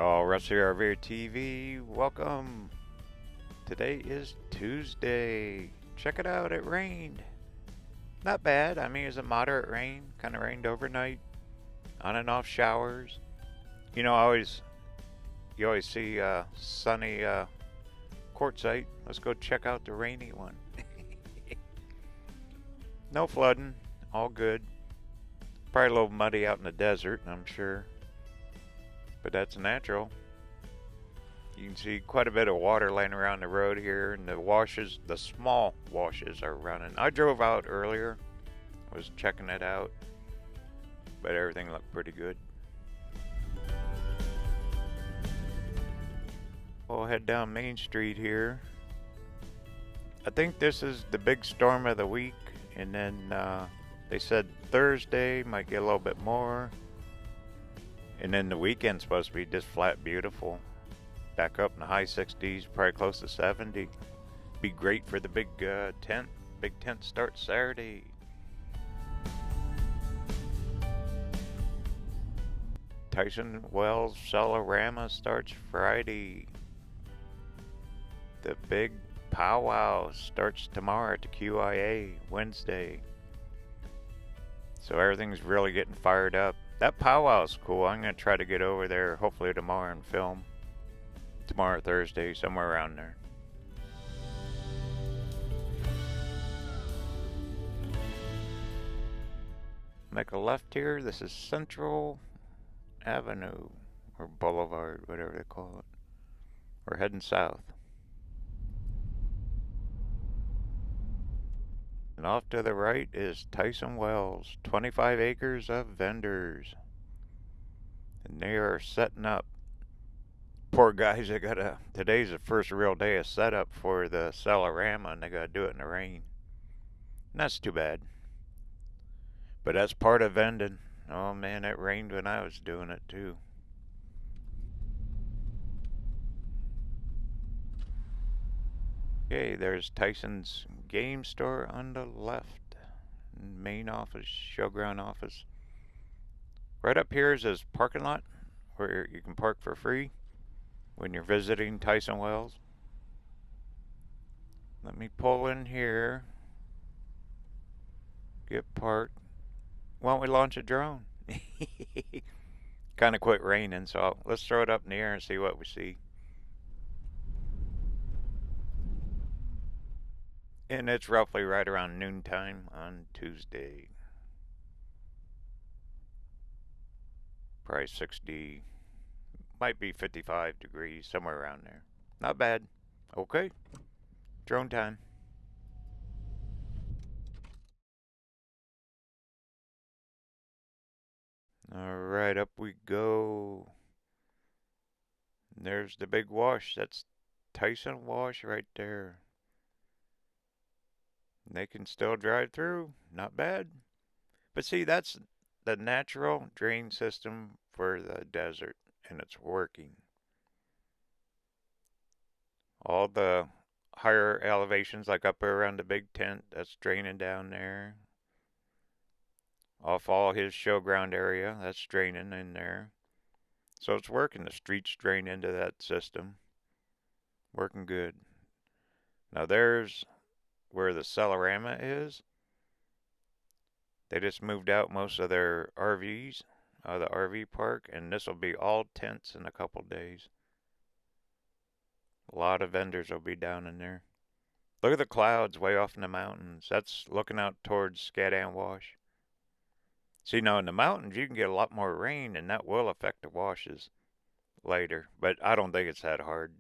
y'all, Russ here, RVerTV. Welcome. Today is Tuesday. Check it out, it rained. Not bad. I mean, it was a moderate rain. Kind of rained overnight. On and off showers. You know, you always see sunny Quartzsite. Let's go check out the rainy one. No flooding. All good. Probably a little muddy out in the desert, I'm sure. But that's natural. You can see quite a bit of water laying around the road here, and the small washes are running. I drove out earlier, was checking it out, but everything looked pretty good. We'll head down Main Street here. I think this is the big storm of the week, and then they said Thursday might get a little bit more, and then the weekend's supposed to be just flat beautiful. Back up in the high 60s, probably close to 70. Be great for the big tent. Big tent starts Saturday. Tyson Wells Cellarama starts Friday. The big powwow starts tomorrow at the QIA, Wednesday. So everything's really getting fired up. That powwow's cool. I'm going to try to get over there hopefully tomorrow and film. Tomorrow, Thursday, somewhere around there. Make a left here. This is Central Avenue, or Boulevard, whatever they call it. We're heading south. And off to the right is Tyson Wells, 25 acres of vendors. And they are setting up. Poor guys, today's the first real day of setup for the Cellarama, and they gotta do it in the rain. And that's too bad. But that's part of vending. Oh man, it rained when I was doing it too. Okay, there's Tyson's game store on the left. Main office, showground office. Right up here is his parking lot where you can park for free when you're visiting Tyson Wells. Let me pull in here. Get parked. Why don't we launch a drone? Kind of quit raining, so let's throw it up in the air and see what we see. And it's roughly right around noontime on Tuesday. Probably 60, might be 55 degrees, somewhere around there. Not bad. Okay, drone time. Alright, up we go. There's the big wash. That's Tyson Wash right there. They can still drive through. Not bad. But see, that's the natural drain system for the desert, and it's working. All the higher elevations, like up around the big tent, that's draining down there. Off all his showground area, that's draining in there. So it's working. The streets drain into that system. Working good. Now there's where the Cellarama is. They just moved out most of their RVs, the RV park, and this will be all tents in a couple days. A lot of vendors will be down in there. Look at the clouds way off in the mountains. That's looking out towards Scadan Wash. See, now in the mountains, you can get a lot more rain, and that will affect the washes later, but I don't think it's that hard.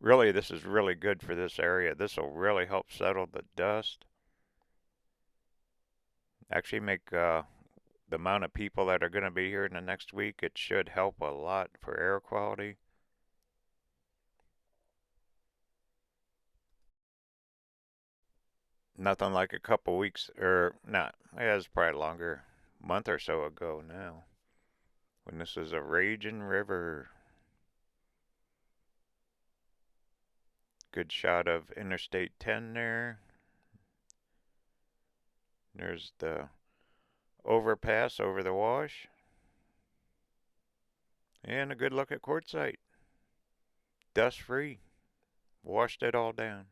Really, this is really good for this area. This will really help settle the dust. Actually make the amount of people that are going to be here in the next week, it should help a lot for air quality. Nothing like a couple weeks, or not, yeah, it's probably longer, month or so ago now, when this was a raging river. Good shot of Interstate 10 there. There's the overpass over the wash. And a good look at Quartzsite. Dust free. Washed it all down.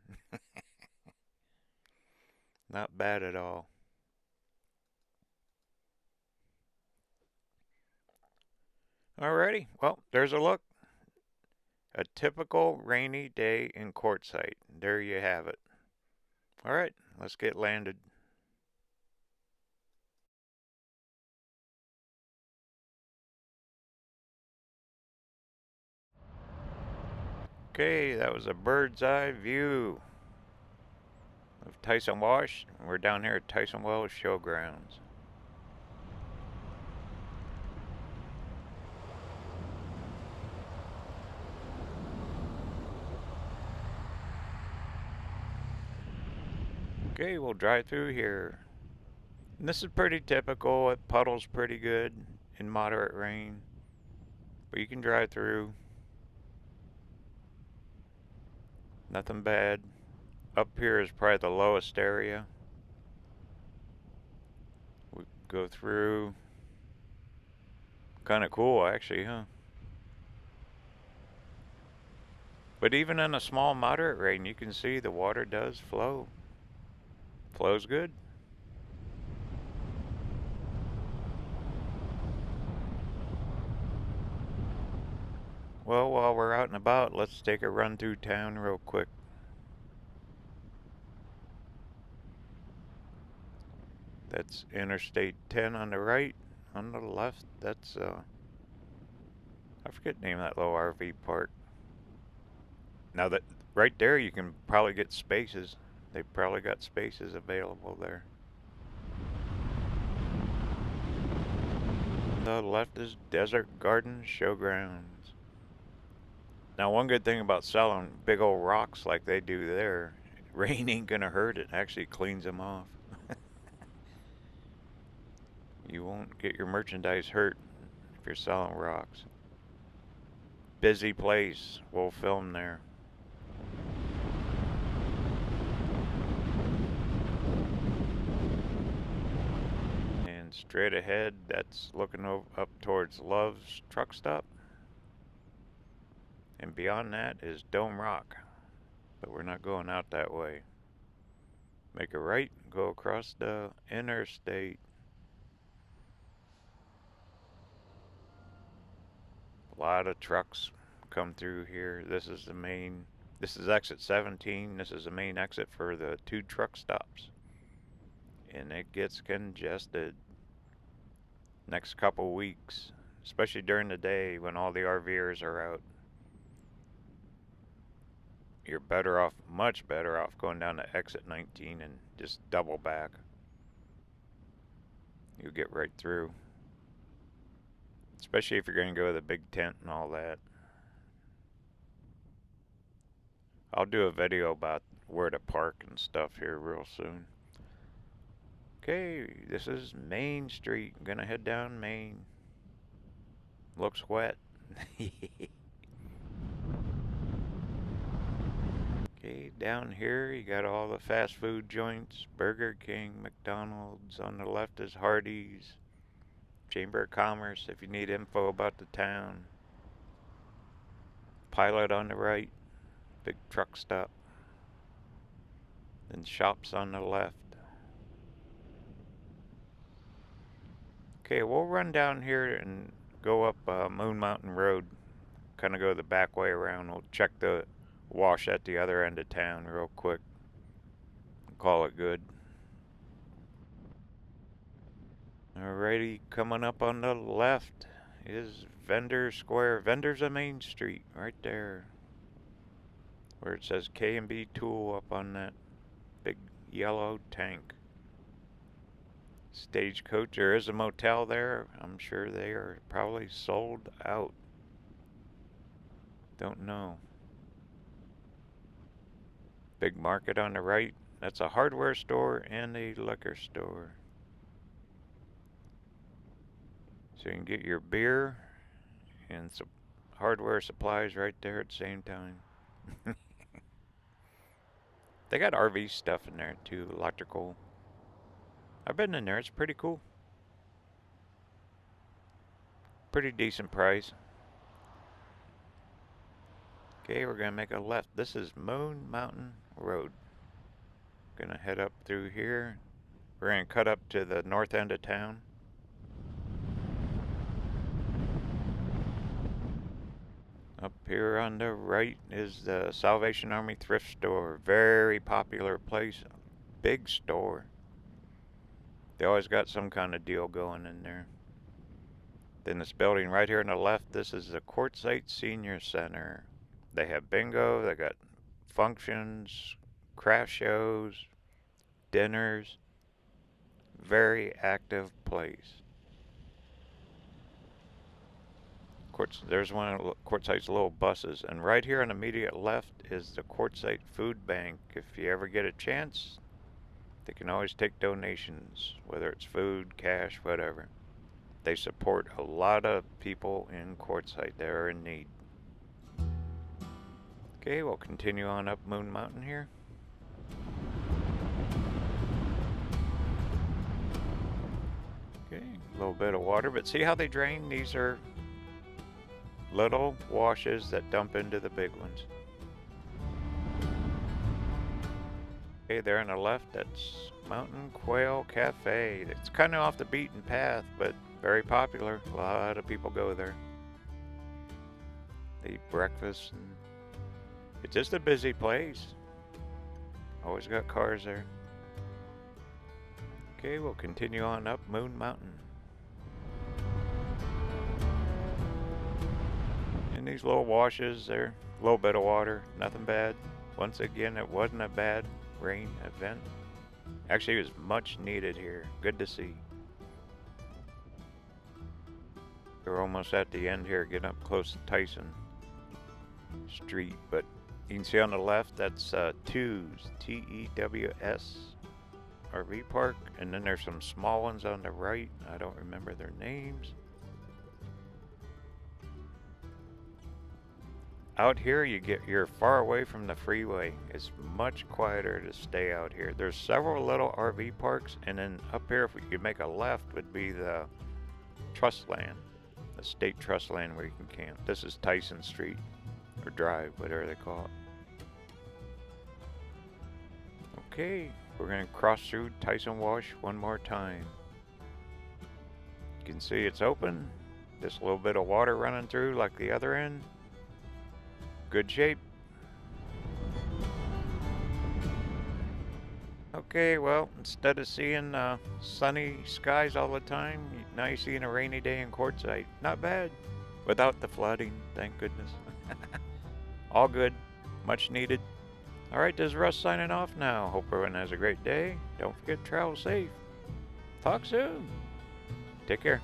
Not bad at all. Alrighty, well, there's a look. A typical rainy day in Quartzsite. There you have it. Alright, let's get landed. Okay, that was a bird's eye view of Tyson Wash. We're down here at Tyson Wells Showgrounds. Okay, we'll drive through here. And this is pretty typical. It puddles pretty good in moderate rain, but you can drive through. Nothing bad. Up here is probably the lowest area. We go through. Kind of cool, actually, huh? But even in a small, moderate rain, you can see the water does flow. Flows good. Well, while we're out and about, let's take a run through town real quick. That's Interstate 10 on the right. On the left, that's, I forget the name of that little RV park. Now that, right there, you can probably get spaces. They probably got spaces available there. The left is Desert Garden Showgrounds. Now, one good thing about selling big old rocks like they do there, rain ain't gonna hurt it. Actually cleans them off. You won't get your merchandise hurt if you're selling rocks. Busy place. We'll film there. And straight ahead, that's looking up towards Love's truck stop. And beyond that is Dome Rock. But we're not going out that way. Make a right, go across the interstate. A lot of trucks come through here. This is exit 17. This is the main exit for the 2 truck stops. And it gets congested next couple weeks, especially during the day when all the RVers are out. You're better off, much better off, going down to exit 19 and just double back. You'll get right through. Especially if you're going to go to the big tent and all that. I'll do a video about where to park and stuff here real soon. Okay, this is Main Street. I'm gonna head down Main. Looks wet. Okay, down here you got all the fast food joints. Burger King, McDonald's. On the left is Hardee's. Chamber of Commerce if you need info about the town. Pilot on the right. Big truck stop. Then shops on the left. Okay, we'll run down here and go up Moon Mountain Road. Kind of go the back way around. We'll check the wash at the other end of town real quick. Call it good. Alrighty, coming up on the left is Vendor Square. Vendor's a Main Street right there. Where it says K&B Tool up on that big yellow tank. Stagecoach, there is a motel there. I'm sure they are probably sold out. Don't know. Big market on the right. That's a hardware store and a liquor store. So you can get your beer and some hardware supplies right there at the same time. They got RV stuff in there too, electrical. I've been in there, it's pretty cool. Pretty decent price. Okay, we're gonna make a left. This is Moon Mountain Road. Gonna head up through here. We're gonna cut up to the north end of town. Up here on the right is the Salvation Army Thrift Store. Very popular place. Big store. They always got some kind of deal going in there. Then this building right here on the left, this is the Quartzsite Senior Center. They have bingo, they got functions, craft shows, dinners. Very active place. There's one of Quartzsite's little buses, and right here on the immediate left is the Quartzsite Food Bank. If you ever get a chance, they can always take donations, whether it's food, cash, whatever. They support a lot of people in Quartzsite that are in need. Okay, we'll continue on up Moon Mountain here. Okay, a little bit of water, but see how they drain? These are little washes that dump into the big ones. Okay, there on the left, that's Mountain Quail Cafe. It's kind of off the beaten path, but very popular. A lot of people go there. They eat breakfast, and it's just a busy place. Always got cars there. Okay, we'll continue on up Moon Mountain. And these little washes there, a little bit of water, nothing bad. Once again, it wasn't a bad rain event. Actually, it was much needed here. Good to see. We're almost at the end here, getting up close to Tyson Street. But you can see on the left, that's Tews, T-E-W-S, RV Park. And then there's some small ones on the right. I don't remember their names. Out here, you're far away from the freeway. It's much quieter to stay out here. There's several little RV parks, and then up here, if we could make a left, would be the trust land, the state trust land where you can camp. This is Tyson Street, or Drive, whatever they call it. Okay, we're gonna cross through Tyson Wash one more time. You can see it's open. Just a little bit of water running through like the other end. Good shape. Okay, well, instead of seeing sunny skies all the time, now you're seeing a rainy day in Quartzsite. Not bad. Without the flooding, thank goodness. All good. Much needed. Alright, this is Russ signing off now. Hope everyone has a great day. Don't forget to travel safe. Talk soon. Take care.